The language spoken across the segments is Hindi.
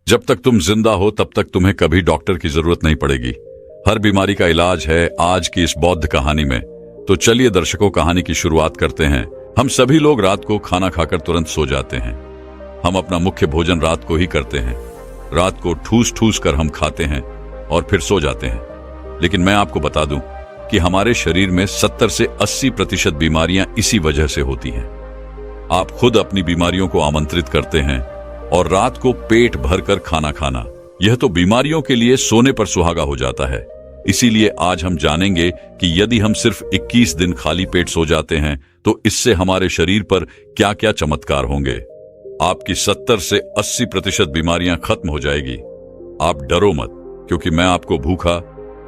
जब तक तुम जिंदा हो तब तक तुम्हें कभी डॉक्टर की जरूरत नहीं पड़ेगी। हर बीमारी का इलाज है आज की इस बौद्ध कहानी में। तो चलिए दर्शकों, कहानी की शुरुआत करते हैं। हम सभी लोग रात को खाना खाकर तुरंत सो जाते हैं। हम अपना मुख्य भोजन रात को ही करते हैं। रात को ठूस ठूस कर हम खाते हैं और फिर सो जाते हैं। लेकिन मैं आपको बता दूं कि हमारे शरीर में 70 से 80% बीमारियां इसी वजह से होती हैं। आप खुद अपनी बीमारियों को आमंत्रित करते हैं और रात को पेट भरकर खाना खाना, यह तो बीमारियों के लिए सोने पर सुहागा हो जाता है। इसीलिए आज हम जानेंगे कि यदि हम सिर्फ 21 दिन खाली पेट सो जाते हैं तो इससे हमारे शरीर पर क्या क्या चमत्कार होंगे। आपकी 70 से 80% बीमारियां खत्म हो जाएगी। आप डरो मत, क्योंकि मैं आपको भूखा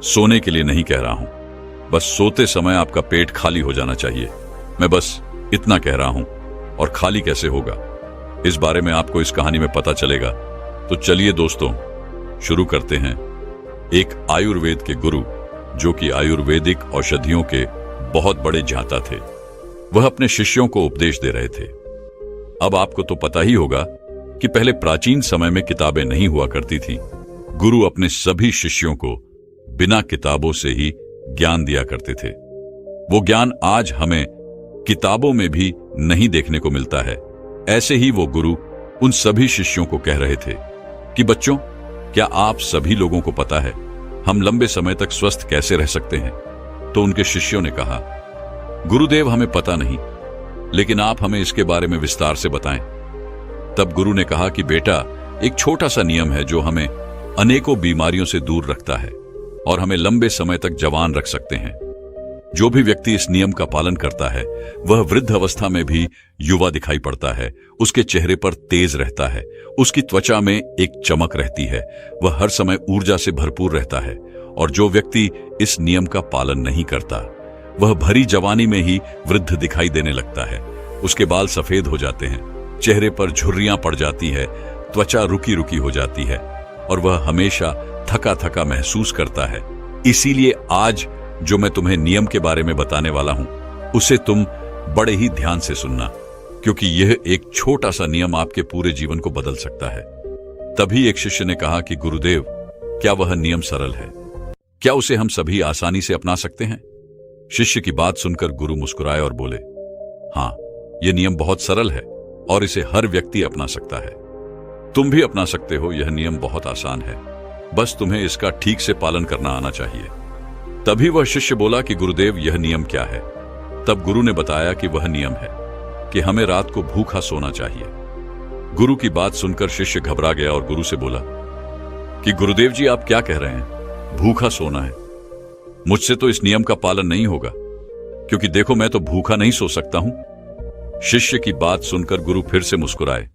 सोने के लिए नहीं कह रहा हूं। बस सोते समय आपका पेट खाली हो जाना चाहिए। मैं बस इतना कह रहा हूं। और खाली कैसे होगा, इस बारे में आपको इस कहानी में पता चलेगा। तो चलिए दोस्तों, शुरू करते हैं। एक आयुर्वेद के गुरु, जो कि आयुर्वेदिक औषधियों के बहुत बड़े ज्ञाता थे, वह अपने शिष्यों को उपदेश दे रहे थे। अब आपको तो पता ही होगा कि पहले प्राचीन समय में किताबें नहीं हुआ करती थीं। गुरु अपने सभी शिष्यों को बिना किताबों से ही ज्ञान दिया करते थे। वो ज्ञान आज हमें किताबों में भी नहीं देखने को मिलता है। ऐसे ही वो गुरु उन सभी शिष्यों को कह रहे थे कि बच्चों, क्या आप सभी लोगों को पता है हम लंबे समय तक स्वस्थ कैसे रह सकते हैं? तो उनके शिष्यों ने कहा, गुरुदेव, हमें पता नहीं, लेकिन आप हमें इसके बारे में विस्तार से बताएं। तब गुरु ने कहा कि बेटा, एक छोटा सा नियम है जो हमें अनेकों बीमारियों से दूर रखता है और हमें लंबे समय तक जवान रख सकते हैं। जो भी व्यक्ति इस नियम का पालन करता है वह वृद्ध अवस्था में भी युवा दिखाई पड़ता है। उसके चेहरे पर तेज रहता है, उसकी त्वचा में एक चमक रहती है, वह हर समय ऊर्जा से भरपूर रहता है। और जो व्यक्ति इस नियम का पालन नहीं करता वह भरी जवानी में ही वृद्ध दिखाई देने लगता है। उसके बाल सफेद हो जाते हैं, चेहरे पर झुर्रियां पड़ जाती है, त्वचा रुकी रुकी हो जाती है और वह हमेशा थका थका महसूस करता है। इसीलिए आज जो मैं तुम्हें नियम के बारे में बताने वाला हूं, उसे तुम बड़े ही ध्यान से सुनना, क्योंकि यह एक छोटा सा नियम आपके पूरे जीवन को बदल सकता है। तभी एक शिष्य ने कहा कि गुरुदेव, क्या वह नियम सरल है? क्या उसे हम सभी आसानी से अपना सकते हैं? शिष्य की बात सुनकर गुरु मुस्कुराए और बोले, हाँ, यह नियम बहुत सरल है और इसे हर व्यक्ति अपना सकता है। तुम भी अपना सकते हो। यह नियम बहुत आसान है, बस तुम्हें इसका ठीक से पालन करना आना चाहिए। तभी वह शिष्य बोला कि गुरुदेव, यह नियम क्या है? तब गुरु ने बताया कि वह नियम है कि हमें रात को भूखा सोना चाहिए। गुरु की बात सुनकर शिष्य घबरा गया और गुरु से बोला कि गुरुदेव जी, आप क्या कह रहे हैं? भूखा सोना है? मुझसे तो इस नियम का पालन नहीं होगा, क्योंकि देखो, मैं तो भूखा नहीं सो सकता हूं। शिष्य की बात सुनकर गुरु फिर से मुस्कुराए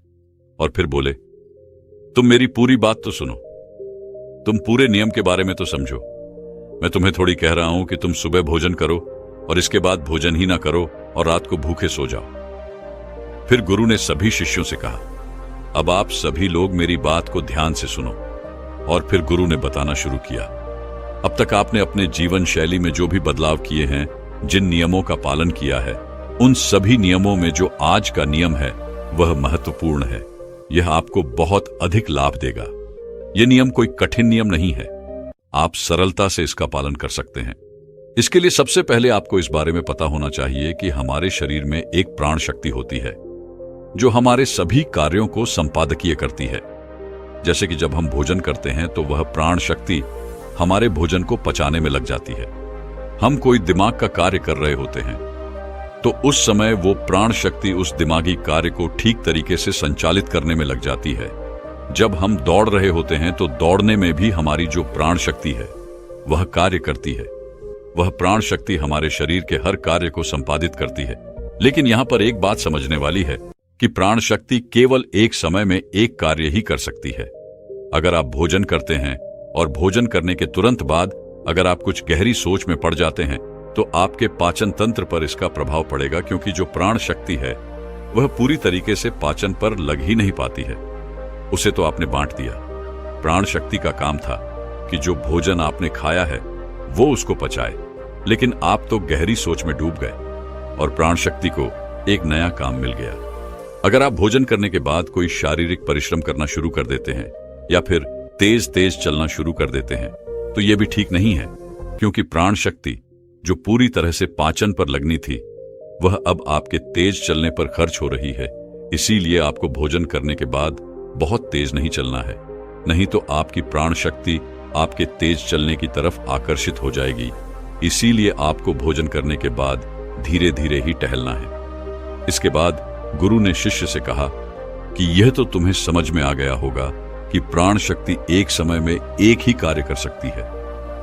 और फिर बोले, तुम मेरी पूरी बात तो सुनो, तुम पूरे नियम के बारे में तो समझो। मैं तुम्हें थोड़ी कह रहा हूं कि तुम सुबह भोजन करो और इसके बाद भोजन ही ना करो और रात को भूखे सो जाओ। फिर गुरु ने सभी शिष्यों से कहा, अब आप सभी लोग मेरी बात को ध्यान से सुनो। और फिर गुरु ने बताना शुरू किया, अब तक आपने अपने जीवन शैली में जो भी बदलाव किए हैं, जिन नियमों का पालन किया है, उन सभी नियमों में जो आज का नियम है वह महत्वपूर्ण है। यह आपको बहुत अधिक लाभ देगा। यह नियम कोई कठिन नियम नहीं है, आप सरलता से इसका पालन कर सकते हैं। इसके लिए सबसे पहले आपको इस बारे में पता होना चाहिए कि हमारे शरीर में एक प्राण शक्ति होती है जो हमारे सभी कार्यों को संपादकीय करती है। जैसे कि जब हम भोजन करते हैं तो वह प्राण शक्ति हमारे भोजन को पचाने में लग जाती है। हम कोई दिमाग का कार्य कर रहे होते हैं तो उस समय वो प्राण शक्ति उस दिमागी कार्य को ठीक तरीके से संचालित करने में लग जाती है। जब हम दौड़ रहे होते हैं तो दौड़ने में भी हमारी जो प्राण शक्ति है वह कार्य करती है। वह प्राण शक्ति हमारे शरीर के हर कार्य को संपादित करती है। लेकिन यहां पर एक बात समझने वाली है कि प्राण शक्ति केवल एक समय में एक कार्य ही कर सकती है। अगर आप भोजन करते हैं और भोजन करने के तुरंत बाद अगर आप कुछ गहरी सोच में पड़ जाते हैं तो आपके पाचन तंत्र पर इसका प्रभाव पड़ेगा, क्योंकि जो प्राण शक्ति है वह पूरी तरीके से पाचन पर लग ही नहीं पाती है। उसे तो आपने बांट दिया। प्राण शक्ति का काम था कि जो भोजन आपने खाया है वो उसको पचाए, लेकिन आप तो गहरी सोच में डूब गए और प्राण शक्ति को एक नया काम मिल गया। अगर आप भोजन करने के बाद कोई शारीरिक परिश्रम करना शुरू कर देते हैं या फिर तेज तेज चलना शुरू कर देते हैं, तो यह भी ठीक नहीं है, क्योंकि प्राण शक्ति जो पूरी तरह से पाचन पर लगनी थी वह अब आपके तेज चलने पर खर्च हो रही है। इसीलिए आपको भोजन करने के बाद बहुत तेज नहीं चलना है, नहीं तो आपकी प्राण शक्ति आपके तेज चलने की तरफ आकर्षित हो जाएगी। इसीलिए आपको भोजन करने के बाद धीरे धीरे ही टहलना है। इसके बाद गुरु ने शिष्य से कहा कि यह तो तुम्हें समझ में आ गया होगा कि प्राण शक्ति एक समय में एक ही कार्य कर सकती है,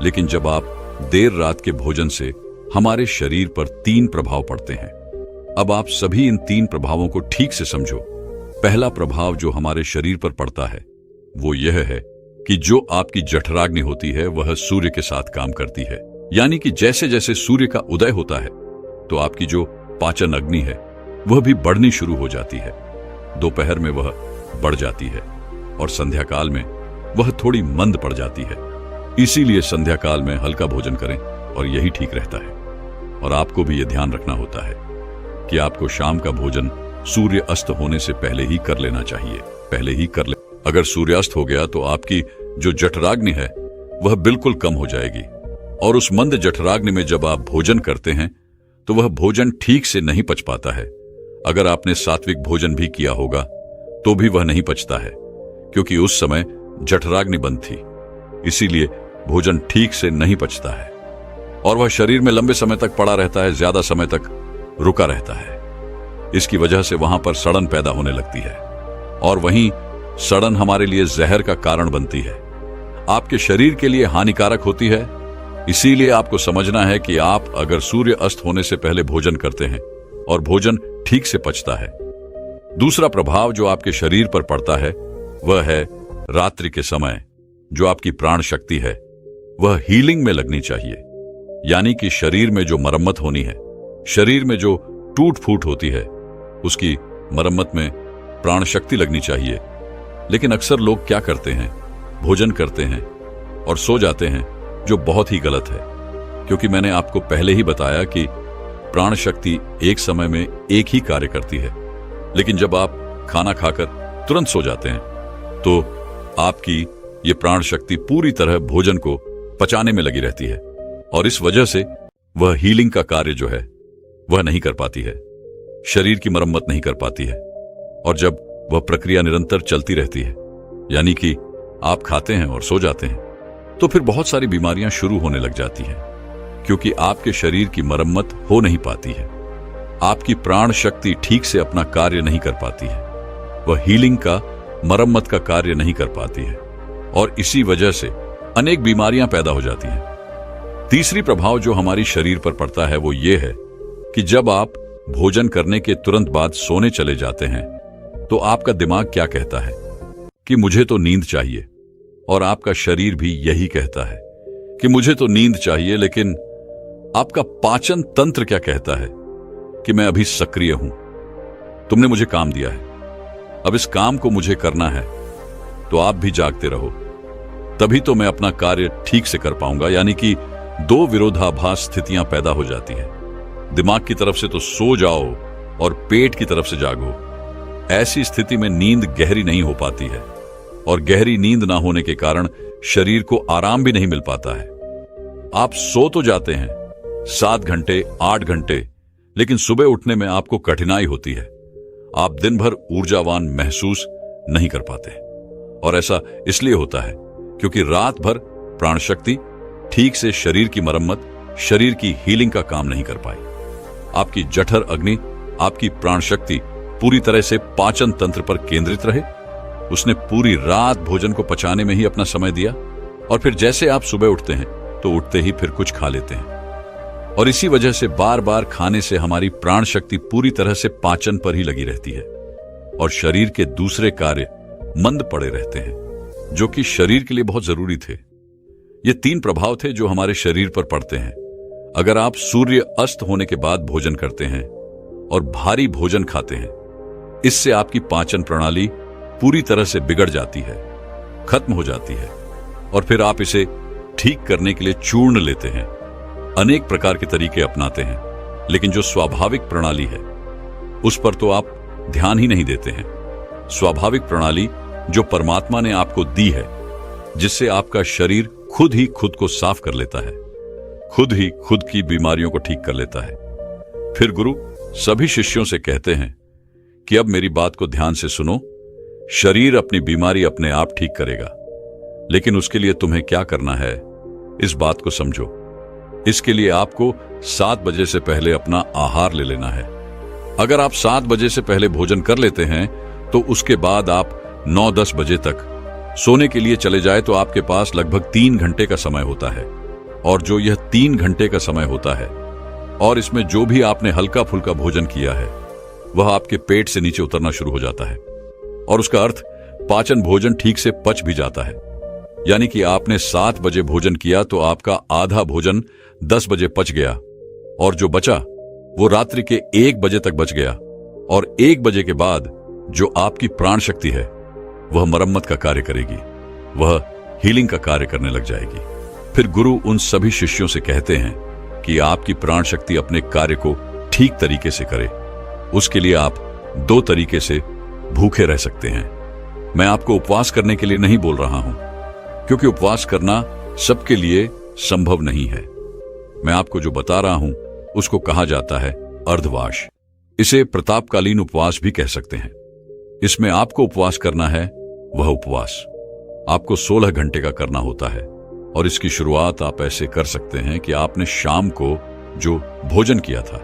लेकिन जब आप देर रात के भोजन से हमारे शरीर पर 3 प्रभाव पड़ते हैं। अब आप सभी इन 3 प्रभावों को ठीक से समझो। पहला प्रभाव जो हमारे शरीर पर पड़ता है वो यह है कि जो आपकी जठराग्नि होती है वह सूर्य के साथ काम करती है। यानी कि जैसे जैसे सूर्य का उदय होता है तो आपकी जो पाचन अग्नि है वह भी बढ़नी शुरू हो जाती है। दोपहर में वह बढ़ जाती है और संध्या काल में वह थोड़ी मंद पड़ जाती है। इसीलिए संध्या काल में हल्का भोजन करें और यही ठीक रहता है। और आपको भी यह ध्यान रखना होता है कि आपको शाम का भोजन सूर्य अस्त होने से पहले ही कर लेना चाहिए, पहले ही कर ले। अगर सूर्यास्त हो गया तो आपकी जो जठराग्नि है वह बिल्कुल कम हो जाएगी, और उस मंद जठराग्नि में जब आप भोजन करते हैं तो वह भोजन ठीक से नहीं पच पाता है। अगर आपने सात्विक भोजन भी किया होगा तो भी वह नहीं पचता है, क्योंकि उस समय जठराग्नि बंद थी। इसीलिए भोजन ठीक से नहीं पचता है और वह शरीर में लंबे समय तक पड़ा रहता है, ज्यादा समय तक रुका रहता है। इसकी वजह से वहां पर सड़न पैदा होने लगती है और वहीं सड़न हमारे लिए जहर का कारण बनती है, आपके शरीर के लिए हानिकारक होती है। इसीलिए आपको समझना है कि आप अगर सूर्य अस्त होने से पहले भोजन करते हैं और भोजन ठीक से पचता है। दूसरा प्रभाव जो आपके शरीर पर पड़ता है वह है रात्रि के समय जो आपकी प्राण शक्ति है वह हीलिंग में लगनी चाहिए। यानी कि शरीर में जो मरम्मत होनी है, शरीर में जो टूट फूट होती है, उसकी मरम्मत में प्राण शक्ति लगनी चाहिए। लेकिन अक्सर लोग क्या करते हैं, भोजन करते हैं और सो जाते हैं, जो बहुत ही गलत है, क्योंकि मैंने आपको पहले ही बताया कि प्राण शक्ति एक समय में एक ही कार्य करती है। लेकिन जब आप खाना खाकर तुरंत सो जाते हैं तो आपकी ये प्राण शक्ति पूरी तरह भोजन को पचाने में लगी रहती है और इस वजह से वह हीलिंग का कार्य जो है वह नहीं कर पाती है, शरीर की मरम्मत नहीं कर पाती है। और जब वह प्रक्रिया निरंतर चलती रहती है, यानी कि आप खाते हैं और सो जाते हैं, तो फिर बहुत सारी बीमारियां शुरू होने लग जाती हैं, क्योंकि आपके शरीर की मरम्मत हो नहीं पाती है। आपकी प्राण शक्ति ठीक से अपना कार्य नहीं कर पाती है, वह हीलिंग का, मरम्मत का कार्य नहीं कर पाती है और इसी वजह से अनेक बीमारियां पैदा हो जाती हैं। तीसरी प्रभाव जो हमारी शरीर पर पड़ता है वो ये है कि जब आप भोजन करने के तुरंत बाद सोने चले जाते हैं तो आपका दिमाग क्या कहता है कि मुझे तो नींद चाहिए, और आपका शरीर भी यही कहता है कि मुझे तो नींद चाहिए। लेकिन आपका पाचन तंत्र क्या कहता है कि मैं अभी सक्रिय हूं, तुमने मुझे काम दिया है, अब इस काम को मुझे करना है, तो आप भी जागते रहो, तभी तो मैं अपना कार्य ठीक से कर पाऊंगा। यानी कि 2 विरोधाभास स्थितियां पैदा हो जाती हैं। दिमाग की तरफ से तो सो जाओ और पेट की तरफ से जागो। ऐसी स्थिति में नींद गहरी नहीं हो पाती है और गहरी नींद ना होने के कारण शरीर को आराम भी नहीं मिल पाता है। आप सो तो जाते हैं 7 घंटे 8 घंटे, लेकिन सुबह उठने में आपको कठिनाई होती है, आप दिन भर ऊर्जावान महसूस नहीं कर पाते। और ऐसा इसलिए होता है क्योंकि रात भर प्राण शक्ति ठीक से शरीर की मरम्मत, शरीर की हीलिंग का काम नहीं कर पाई। आपकी जठर अग्नि, आपकी प्राण शक्ति पूरी तरह से पाचन तंत्र पर केंद्रित रहे, उसने पूरी रात भोजन को पचाने में ही अपना समय दिया और फिर जैसे आप सुबह उठते हैं तो उठते ही फिर कुछ खा लेते हैं। और इसी वजह से बार बार खाने से हमारी प्राण शक्ति पूरी तरह से पाचन पर ही लगी रहती है और शरीर के दूसरे कार्य मंद पड़े रहते हैं, जो कि शरीर के लिए बहुत जरूरी थे। ये 3 प्रभाव थे जो हमारे शरीर पर पड़ते हैं। अगर आप सूर्य अस्त होने के बाद भोजन करते हैं और भारी भोजन खाते हैं, इससे आपकी पाचन प्रणाली पूरी तरह से बिगड़ जाती है, खत्म हो जाती है और फिर आप इसे ठीक करने के लिए चूर्ण लेते हैं, अनेक प्रकार के तरीके अपनाते हैं, लेकिन जो स्वाभाविक प्रणाली है उस पर तो आप ध्यान ही नहीं देते हैं। स्वाभाविक प्रणाली जो परमात्मा ने आपको दी है, जिससे आपका शरीर खुद ही खुद को साफ कर लेता है, खुद ही खुद की बीमारियों को ठीक कर लेता है। फिर गुरु सभी शिष्यों से कहते हैं कि अब मेरी बात को ध्यान से सुनो, शरीर अपनी बीमारी अपने आप ठीक करेगा, लेकिन उसके लिए तुम्हें क्या करना है, इस बात को समझो। इसके लिए आपको 7 बजे से पहले अपना आहार ले लेना है। अगर आप 7 बजे से पहले भोजन कर लेते हैं तो उसके बाद आप 9-10 बजे तक सोने के लिए चले जाए तो आपके पास लगभग 3 घंटे का समय होता है। और जो यह 3 घंटे का समय होता है और इसमें जो भी आपने हल्का फुल्का भोजन किया है वह आपके पेट से नीचे उतरना शुरू हो जाता है, और उसका अर्थ पाचन भोजन ठीक से पच भी जाता है। यानी कि आपने 7 बजे भोजन किया तो आपका आधा भोजन 10 बजे पच गया, और जो बचा वो रात्रि के 1 बजे तक बच गया। और 1 बजे के बाद जो आपकी प्राण शक्ति है वह मरम्मत का कार्य करेगी, वह हीलिंग का कार्य करने लग जाएगी। फिर गुरु उन सभी शिष्यों से कहते हैं कि आपकी प्राण शक्ति अपने कार्य को ठीक तरीके से करे। उसके लिए आप 2 तरीके से भूखे रह सकते हैं। मैं आपको उपवास करने के लिए नहीं बोल रहा हूं, क्योंकि उपवास करना सबके लिए संभव नहीं है। मैं आपको जो बता रहा हूं उसको कहा जाता है अर्धवास। इसे प्रतापकालीन उपवास भी कह सकते हैं। इसमें आपको उपवास करना है, वह उपवास आपको 16 घंटे का करना होता है। और इसकी शुरुआत आप ऐसे कर सकते हैं कि आपने शाम को जो भोजन किया था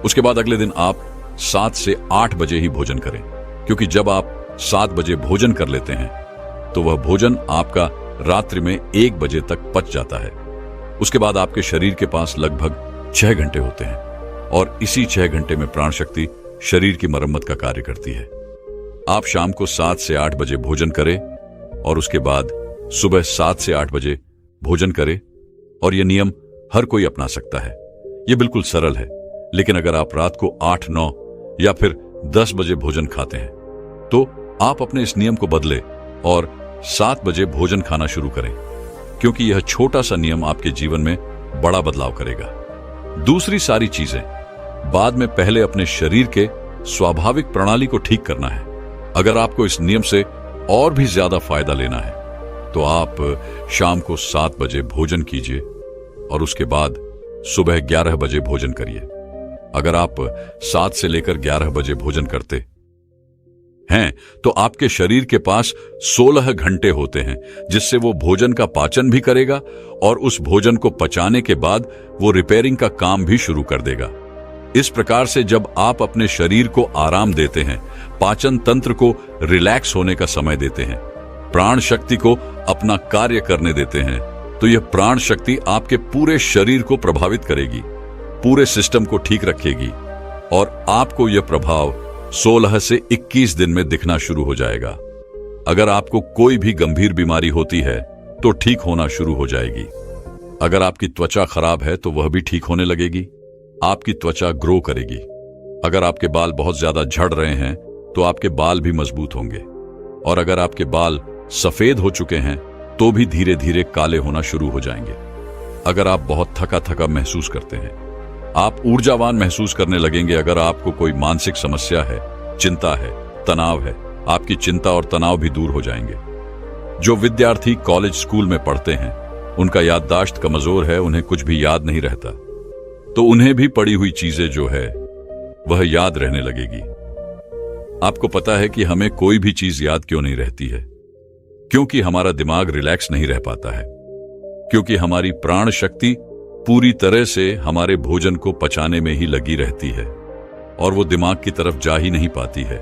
उसके बाद अगले दिन आप 7 से 8 बजे ही भोजन करें, क्योंकि जब आप 7 बजे भोजन कर लेते हैं तो वह भोजन आपका रात्रि में 1 बजे तक पच जाता है। उसके बाद आपके शरीर के पास लगभग 6 घंटे होते हैं, और इसी 6 घंटे में प्राण शक्ति शरीर की मरम्मत का कार्य करती है। आप शाम को 7 से 8 बजे भोजन करें और उसके बाद सुबह 7 से 8 बजे भोजन करें, और यह नियम हर कोई अपना सकता है। यह बिल्कुल सरल है। लेकिन अगर आप रात को 8, 9 या फिर 10 बजे भोजन खाते हैं तो आप अपने इस नियम को बदलें और 7 बजे भोजन खाना शुरू करें, क्योंकि यह छोटा सा नियम आपके जीवन में बड़ा बदलाव करेगा। दूसरी सारी चीजें बाद में, पहले अपने शरीर के स्वाभाविक प्रणाली को ठीक करना है। अगर आपको इस नियम से और भी ज्यादा फायदा लेना है तो आप शाम को 7 बजे भोजन कीजिए और उसके बाद सुबह 11 बजे भोजन करिए। अगर आप 7 से लेकर 11 बजे भोजन करते हैं तो आपके शरीर के पास 16 घंटे होते हैं, जिससे वो भोजन का पाचन भी करेगा और उस भोजन को पचाने के बाद वो रिपेयरिंग का काम भी शुरू कर देगा। इस प्रकार से जब आप अपने शरीर को आराम देते हैं, पाचन तंत्र को रिलैक्स होने का समय देते हैं, प्राण शक्ति को अपना कार्य करने देते हैं, तो यह प्राण शक्ति आपके पूरे शरीर को प्रभावित करेगी, पूरे सिस्टम को ठीक रखेगी, और आपको यह प्रभाव 16 से 21 दिन में दिखना शुरू हो जाएगा। अगर आपको कोई भी गंभीर बीमारी होती है तो ठीक होना शुरू हो जाएगी। अगर आपकी त्वचा खराब है तो वह भी ठीक होने लगेगी। आपकी त्वचा ग्रो करेगी। अगर आपके बाल बहुत ज्यादा झड़ रहे हैं तो आपके बाल भी मजबूत होंगे, और अगर आपके बाल सफेद हो चुके हैं तो भी धीरे धीरे काले होना शुरू हो जाएंगे। अगर आप बहुत थका थका महसूस करते हैं, आप ऊर्जावान महसूस करने लगेंगे। अगर आपको कोई मानसिक समस्या है, चिंता है, तनाव है, आपकी चिंता और तनाव भी दूर हो जाएंगे। जो विद्यार्थी कॉलेज स्कूल में पढ़ते हैं उनका याददाश्त कमजोर है, उन्हें कुछ भी याद नहीं रहता, तो उन्हें भी पड़ी हुई चीजें जो है वह याद रहने लगेगी। आपको पता है कि हमें कोई भी चीज याद क्यों नहीं रहती है? क्योंकि हमारा दिमाग रिलैक्स नहीं रह पाता है, क्योंकि हमारी प्राण शक्ति पूरी तरह से हमारे भोजन को पचाने में ही लगी रहती है और वो दिमाग की तरफ जा ही नहीं पाती है।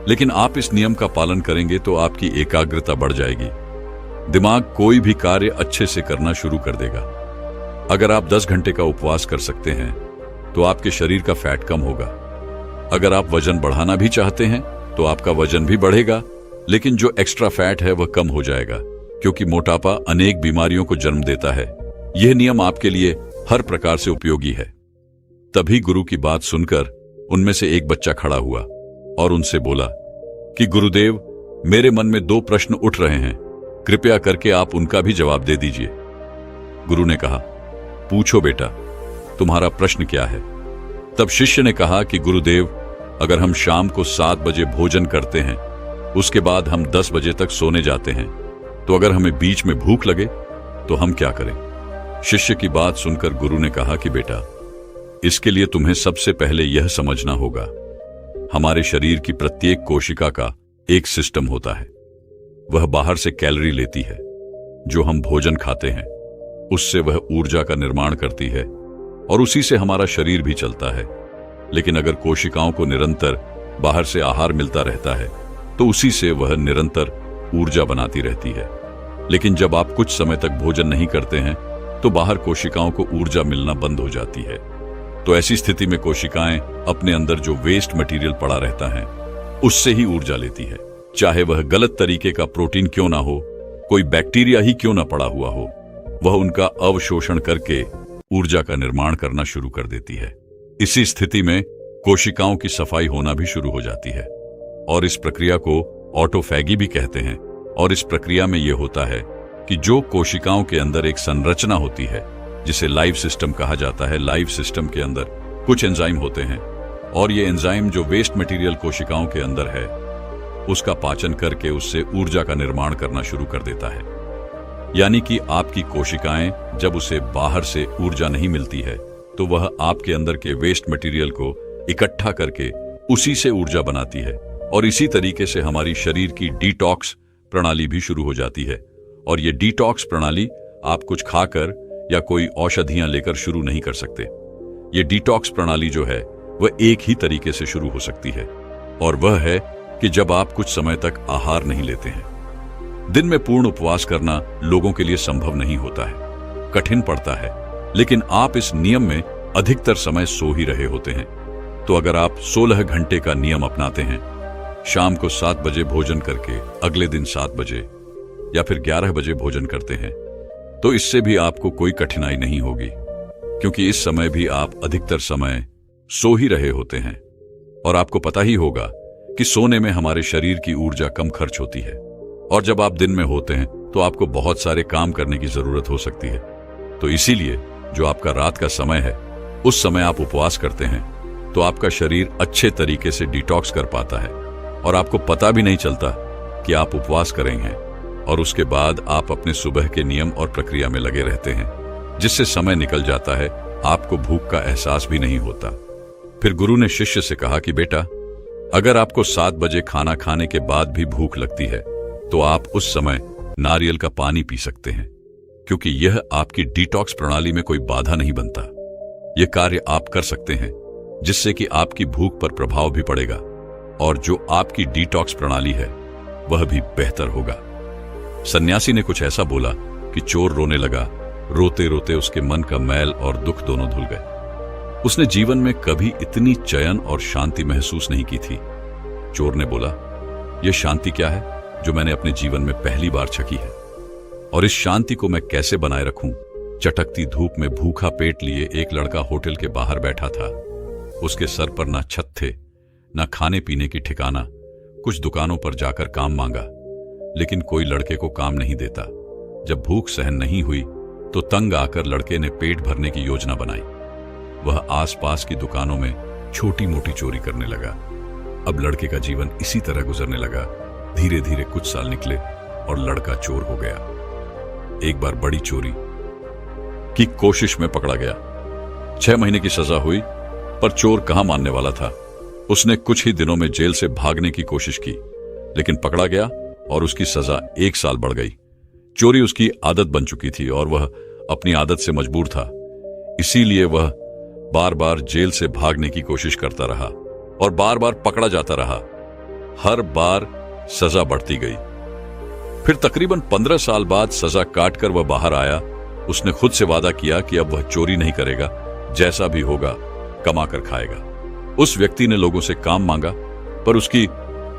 लेकिन आप इस नियम का पालन करेंगे तो आपकी एकाग्रता बढ़ जाएगी। दिमाग कोई भी कार्य अच्छे से करना शुरू कर देगा। अगर आप 10 घंटे का उपवास कर सकते हैं तो आपके शरीर का फैट कम होगा। अगर आप वजन बढ़ाना भी चाहते हैं तो आपका वजन भी बढ़ेगा, लेकिन जो एक्स्ट्रा फैट है वह कम हो जाएगा, क्योंकि मोटापा अनेक बीमारियों को जन्म देता है। यह नियम आपके लिए हर प्रकार से उपयोगी है। तभी गुरु की बात सुनकर उनमें से एक बच्चा खड़ा हुआ और उनसे बोला कि गुरुदेव, मेरे मन में 2 प्रश्न उठ रहे हैं, कृपया करके आप उनका भी जवाब दे दीजिए। गुरु ने कहा, पूछो बेटा, तुम्हारा प्रश्न क्या है? तब शिष्य ने कहा कि गुरुदेव, अगर हम शाम को 7 बजे भोजन करते हैं उसके बाद हम 10 बजे तक सोने जाते हैं। तो अगर हमें बीच में भूख लगे तो हम क्या करें? शिष्य की बात सुनकर गुरु ने कहा कि बेटा, इसके लिए तुम्हें सबसे पहले यह समझना होगा, हमारे शरीर की प्रत्येक कोशिका का एक सिस्टम होता है। वह बाहर से कैलोरी लेती है, जो हम भोजन खाते हैं उससे वह ऊर्जा का निर्माण करती है और उसी से हमारा शरीर भी चलता है। लेकिन अगर कोशिकाओं को निरंतर बाहर से आहार मिलता रहता है तो उसी से वह निरंतर ऊर्जा बनाती रहती है। लेकिन जब आप कुछ समय तक भोजन नहीं करते हैं तो बाहर कोशिकाओं को ऊर्जा मिलना बंद हो जाती है। तो ऐसी स्थिति में कोशिकाएं अपने अंदर जो वेस्ट मटेरियल पड़ा रहता है उससे ही ऊर्जा लेती है, चाहे वह गलत तरीके का प्रोटीन क्यों ना हो, कोई बैक्टीरिया ही क्यों ना पड़ा हुआ हो, वह उनका अवशोषण करके ऊर्जा का निर्माण करना शुरू कर देती है। इसी स्थिति में कोशिकाओं की सफाई होना भी शुरू हो जाती है और इस प्रक्रिया को ऑटोफैगी भी कहते हैं। और इस प्रक्रिया में यह होता है कि जो कोशिकाओं के अंदर एक संरचना होती है जिसे लाइफ सिस्टम कहा जाता है, लाइफ सिस्टम के अंदर कुछ एंजाइम होते हैं और ये एंजाइम जो वेस्ट मटेरियल कोशिकाओं के अंदर है उसका पाचन करके उससे ऊर्जा का निर्माण करना शुरू कर देता है। यानी कि आपकी कोशिकाएं जब उसे बाहर से ऊर्जा नहीं मिलती है तो वह आपके अंदर के वेस्ट मटेरियल को इकट्ठा करके उसी से ऊर्जा बनाती है। और इसी तरीके से हमारी शरीर की डिटॉक्स प्रणाली भी शुरू हो जाती है। और ये डिटॉक्स प्रणाली आप कुछ खाकर या कोई औषधियां लेकर शुरू नहीं कर सकते। ये डिटॉक्स प्रणाली जो है वह एक ही तरीके से शुरू हो सकती है और वह है कि जब आप कुछ समय तक आहार नहीं लेते हैं। दिन में पूर्ण उपवास करना लोगों के लिए संभव नहीं होता है, कठिन पड़ता है, लेकिन आप इस नियम में अधिकतर समय सो ही रहे होते हैं। तो अगर आप 16 घंटे का नियम अपनाते हैं, शाम को 7 बजे भोजन करके अगले दिन 7 बजे या फिर 11 बजे भोजन करते हैं, तो इससे भी आपको कोई कठिनाई नहीं होगी, क्योंकि इस समय भी आप अधिकतर समय सो ही रहे होते हैं। और आपको पता ही होगा कि सोने में हमारे शरीर की ऊर्जा कम खर्च होती है और जब आप दिन में होते हैं तो आपको बहुत सारे काम करने की जरूरत हो सकती है। तो इसीलिए जो आपका रात का समय है उस समय आप उपवास करते हैं तो आपका शरीर अच्छे तरीके से डिटॉक्स कर पाता है और आपको पता भी नहीं चलता कि आप उपवास करें हैं। और उसके बाद आप अपने सुबह के नियम और प्रक्रिया में लगे रहते हैं, जिससे समय निकल जाता है, आपको भूख का एहसास भी नहीं होता। फिर गुरु ने शिष्य से कहा कि बेटा, अगर आपको 7 बजे खाना खाने के बाद भी भूख लगती है तो आप उस समय नारियल का पानी पी सकते हैं, क्योंकि यह आपकी डिटॉक्स प्रणाली में कोई बाधा नहीं बनता। यह कार्य आप कर सकते हैं जिससे कि आपकी भूख पर प्रभाव भी पड़ेगा और जो आपकी डिटॉक्स प्रणाली है वह भी बेहतर होगा। सन्यासी ने कुछ ऐसा बोला कि चोर रोने लगा। रोते रोते उसके मन का मैल और दुख दोनों धुल गए। उसने जीवन में कभी इतनी चैन और शांति महसूस नहीं की थी। चोर ने बोला, यह शांति क्या है जो मैंने अपने जीवन में पहली बार छकी है, और इस शांति को मैं कैसे बनाए रखूं? चटकती धूप में भूखा पेट लिए एक लड़का होटल के बाहर बैठा था। उसके सर पर ना छत थे, ना खाने पीने की ठिकाना। कुछ दुकानों पर जाकर काम मांगा, लेकिन कोई लड़के को काम नहीं देता। जब भूख सहन नहीं हुई तो तंग आकर लड़के ने पेट भरने की योजना बनाई। वह आसपास की दुकानों में छोटी मोटी चोरी करने लगा। अब लड़के का जीवन इसी तरह गुजरने लगा। धीरे धीरे कुछ साल निकले और लड़का चोर हो गया। एक बार बड़ी चोरी की कोशिश में पकड़ा गया। 6 महीने की सजा हुई, पर चोर कहां मानने वाला था। उसने कुछ ही दिनों में जेल से भागने की कोशिश की, लेकिन पकड़ा गया और उसकी सजा 1 साल बढ़ गई। चोरी उसकी आदत बन चुकी थी और वह अपनी आदत से मजबूर था। इसीलिए वह बार बार जेल से भागने की कोशिश करता रहा और बार बार पकड़ा जाता रहा। हर बार सजा बढ़ती गई। फिर तकरीबन 15 साल बाद सजा काटकर वह बाहर आया। उसने खुद से वादा किया कि अब वह चोरी नहीं करेगा, जैसा भी होगा कमा कर खाएगा। उस व्यक्ति ने लोगों से काम मांगा, पर उसकी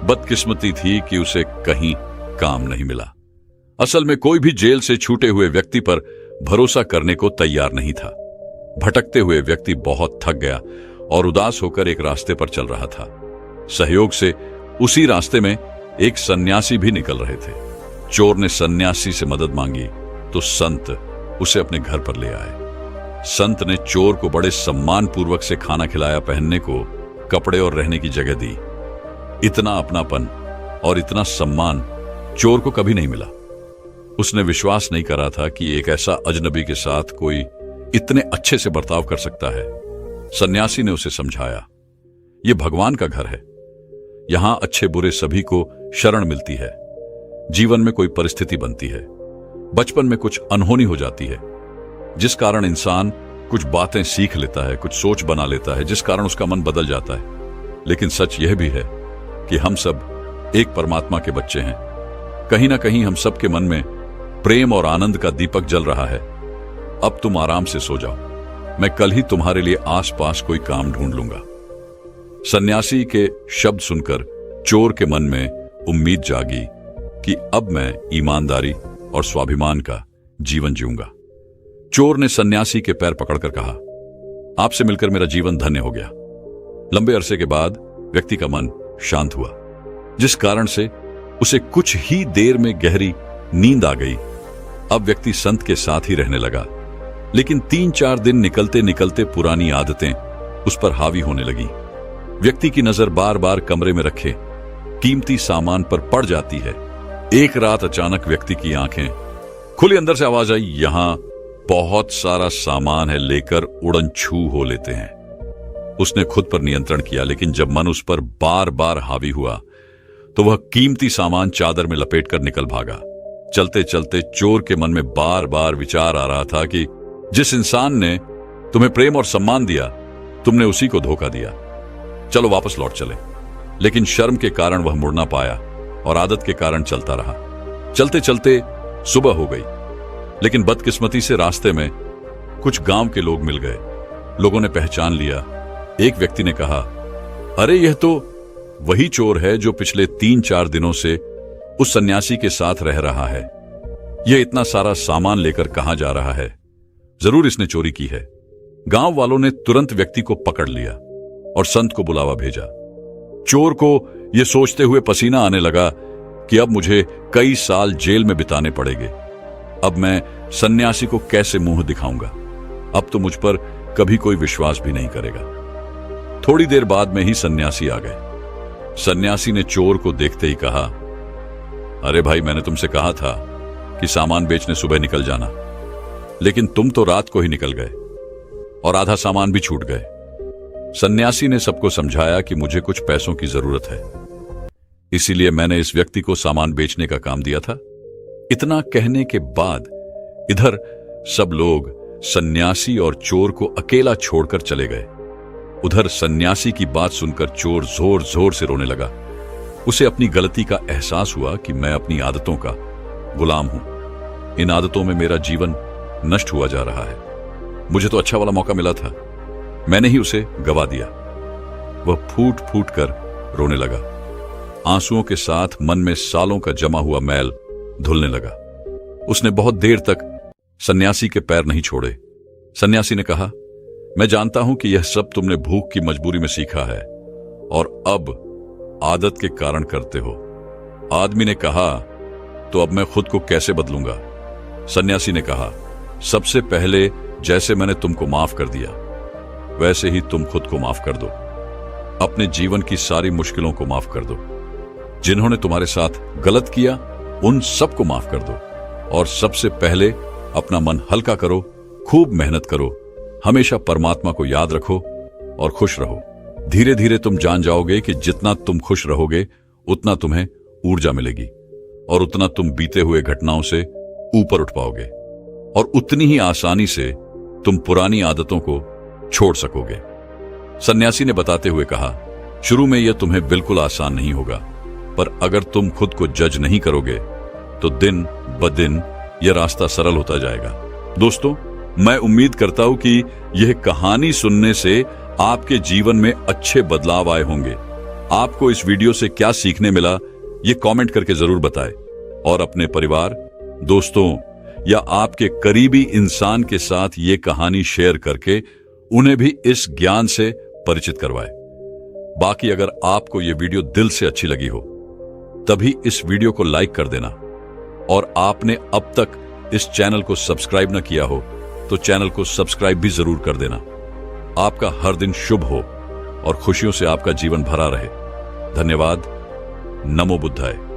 बदकिस्मती थी कि उसे कहीं काम नहीं मिला। असल में कोई भी जेल से छूटे हुए व्यक्ति पर भरोसा करने को तैयार नहीं था। भटकते हुए व्यक्ति बहुत थक गया और उदास होकर एक रास्ते पर चल रहा था। सहयोग से उसी रास्ते में एक सन्यासी भी निकल रहे थे। चोर ने सन्यासी से मदद मांगी तो संत उसे अपने घर पर ले आए। संत ने चोर को बड़े सम्मान पूर्वक से खाना खिलाया, पहनने को कपड़े और रहने की जगह दी। इतना अपनापन और इतना सम्मान चोर को कभी नहीं मिला। उसने विश्वास नहीं करा था कि एक ऐसा अजनबी के साथ कोई इतने अच्छे से बर्ताव कर सकता है। सन्यासी ने उसे समझाया, यह भगवान का घर है, यहां अच्छे बुरे सभी को शरण मिलती है। जीवन में कोई परिस्थिति बनती है, बचपन में कुछ अनहोनी हो जाती है, जिस कारण इंसान कुछ बातें सीख लेता है, कुछ सोच बना लेता है, जिस कारण उसका मन बदल जाता है। लेकिन सच यह भी है कि हम सब एक परमात्मा के बच्चे हैं। कहीं ना कहीं हम सब के मन में प्रेम और आनंद का दीपक जल रहा है। अब तुम आराम से सो जाओ, मैं कल ही तुम्हारे लिए आसपास कोई काम ढूंढ लूंगा। सन्यासी के शब्द सुनकर चोर के मन में उम्मीद जागी कि अब मैं ईमानदारी और स्वाभिमान का जीवन जीऊंगा। चोर ने सन्यासी के पैर पकड़कर कहा, आपसे मिलकर मेरा जीवन धन्य हो गया। लंबे अरसे के बाद व्यक्ति का मन शांत हुआ, जिस कारण से उसे कुछ ही देर में गहरी नींद आ गई। अब व्यक्ति संत के साथ ही रहने लगा, लेकिन 3-4 दिन निकलते निकलते पुरानी आदतें उस पर हावी होने लगी। व्यक्ति की नजर बार बार कमरे में रखे कीमती सामान पर पड़ जाती है। एक रात अचानक व्यक्ति की आंखें खुली, अंदर से आवाज आई, यहां बहुत सारा सामान है, लेकर उड़न छू हो लेते हैं। उसने खुद पर नियंत्रण किया, लेकिन जब मन उस पर बार बार हावी हुआ तो वह कीमती सामान चादर में लपेटकर निकल भागा। चलते चलते चोर के मन में बार बार विचार आ रहा था कि जिस इंसान ने तुम्हें प्रेम और सम्मान दिया, तुमने उसी को धोखा दिया। चलो वापस लौट चले। लेकिन शर्म के कारण वह मुड़ ना पाया और आदत के कारण चलता रहा। चलते चलते सुबह हो गई, लेकिन बदकिस्मती से रास्ते में कुछ गांव के लोग मिल गए। लोगों ने पहचान लिया। एक व्यक्ति ने कहा, अरे यह तो वही चोर है जो पिछले 3-4 दिनों से उस सन्यासी के साथ रह रहा है। यह इतना सारा सामान लेकर कहां जा रहा है? जरूर इसने चोरी की है। गांव वालों ने तुरंत व्यक्ति को पकड़ लिया और संत को बुलावा भेजा। चोर को यह सोचते हुए पसीना आने लगा कि अब मुझे कई साल जेल में बिताने पड़ेंगे। अब मैं सन्यासी को कैसे मुंह दिखाऊंगा? अब तो मुझ पर कभी कोई विश्वास भी नहीं करेगा। थोड़ी देर बाद में ही सन्यासी आ गए। सन्यासी ने चोर को देखते ही कहा, अरे भाई, मैंने तुमसे कहा था कि सामान बेचने सुबह निकल जाना, लेकिन तुम तो रात को ही निकल गए और आधा सामान भी छूट गए। सन्यासी ने सबको समझाया कि मुझे कुछ पैसों की जरूरत है, इसीलिए मैंने इस व्यक्ति को सामान बेचने का काम दिया था। इतना कहने के बाद इधर सब लोग सन्यासी और चोर को अकेला छोड़कर चले गए। उधर सन्यासी की बात सुनकर चोर जोर जोर से रोने लगा। उसे अपनी गलती का एहसास हुआ कि मैं अपनी आदतों का गुलाम हूं। इन आदतों में मेरा जीवन नष्ट हुआ जा रहा है। मुझे तो अच्छा वाला मौका मिला था, मैंने ही उसे गवा दिया। वह फूट फूट कर रोने लगा। आंसुओं के साथ मन में सालों का जमा हुआ मैल धुलने लगा। उसने बहुत देर तक सन्यासी के पैर नहीं छोड़े। सन्यासी ने कहा, मैं जानता हूं कि यह सब तुमने भूख की मजबूरी में सीखा है और अब आदत के कारण करते हो। आदमी ने कहा, तो अब मैं खुद को कैसे बदलूंगा? सन्यासी ने कहा, सबसे पहले जैसे मैंने तुमको माफ कर दिया, वैसे ही तुम खुद को माफ कर दो। अपने जीवन की सारी मुश्किलों को माफ कर दो। जिन्होंने तुम्हारे साथ गलत किया, उन सबको माफ कर दो। और सबसे पहले अपना मन हल्का करो, खूब मेहनत करो, हमेशा परमात्मा को याद रखो और खुश रहो। धीरे धीरे तुम जान जाओगे कि जितना तुम खुश रहोगे, उतना तुम्हें ऊर्जा मिलेगी और उतना तुम बीते हुए घटनाओं से ऊपर उठ पाओगे और उतनी ही आसानी से तुम पुरानी आदतों को छोड़ सकोगे। सन्यासी ने बताते हुए कहा, शुरू में यह तुम्हें बिल्कुल आसान नहीं होगा, पर अगर तुम खुद को जज नहीं करोगे तो दिन ब दिन यह रास्ता सरल होता जाएगा। दोस्तों, मैं उम्मीद करता हूं कि यह कहानी सुनने से आपके जीवन में अच्छे बदलाव आए होंगे। आपको इस वीडियो से क्या सीखने मिला, ये कमेंट करके जरूर बताएं और अपने परिवार, दोस्तों या आपके करीबी इंसान के साथ ये कहानी शेयर करके उन्हें भी इस ज्ञान से परिचित करवाएं। बाकी अगर आपको ये वीडियो दिल से अच्छी लगी हो, तभी इस वीडियो को लाइक कर देना और आपने अब तक इस चैनल को सब्सक्राइब न किया हो तो चैनल को सब्सक्राइब भी जरूर कर देना। आपका हर दिन शुभ हो और खुशियों से आपका जीवन भरा रहे। धन्यवाद। नमो बुद्धाय।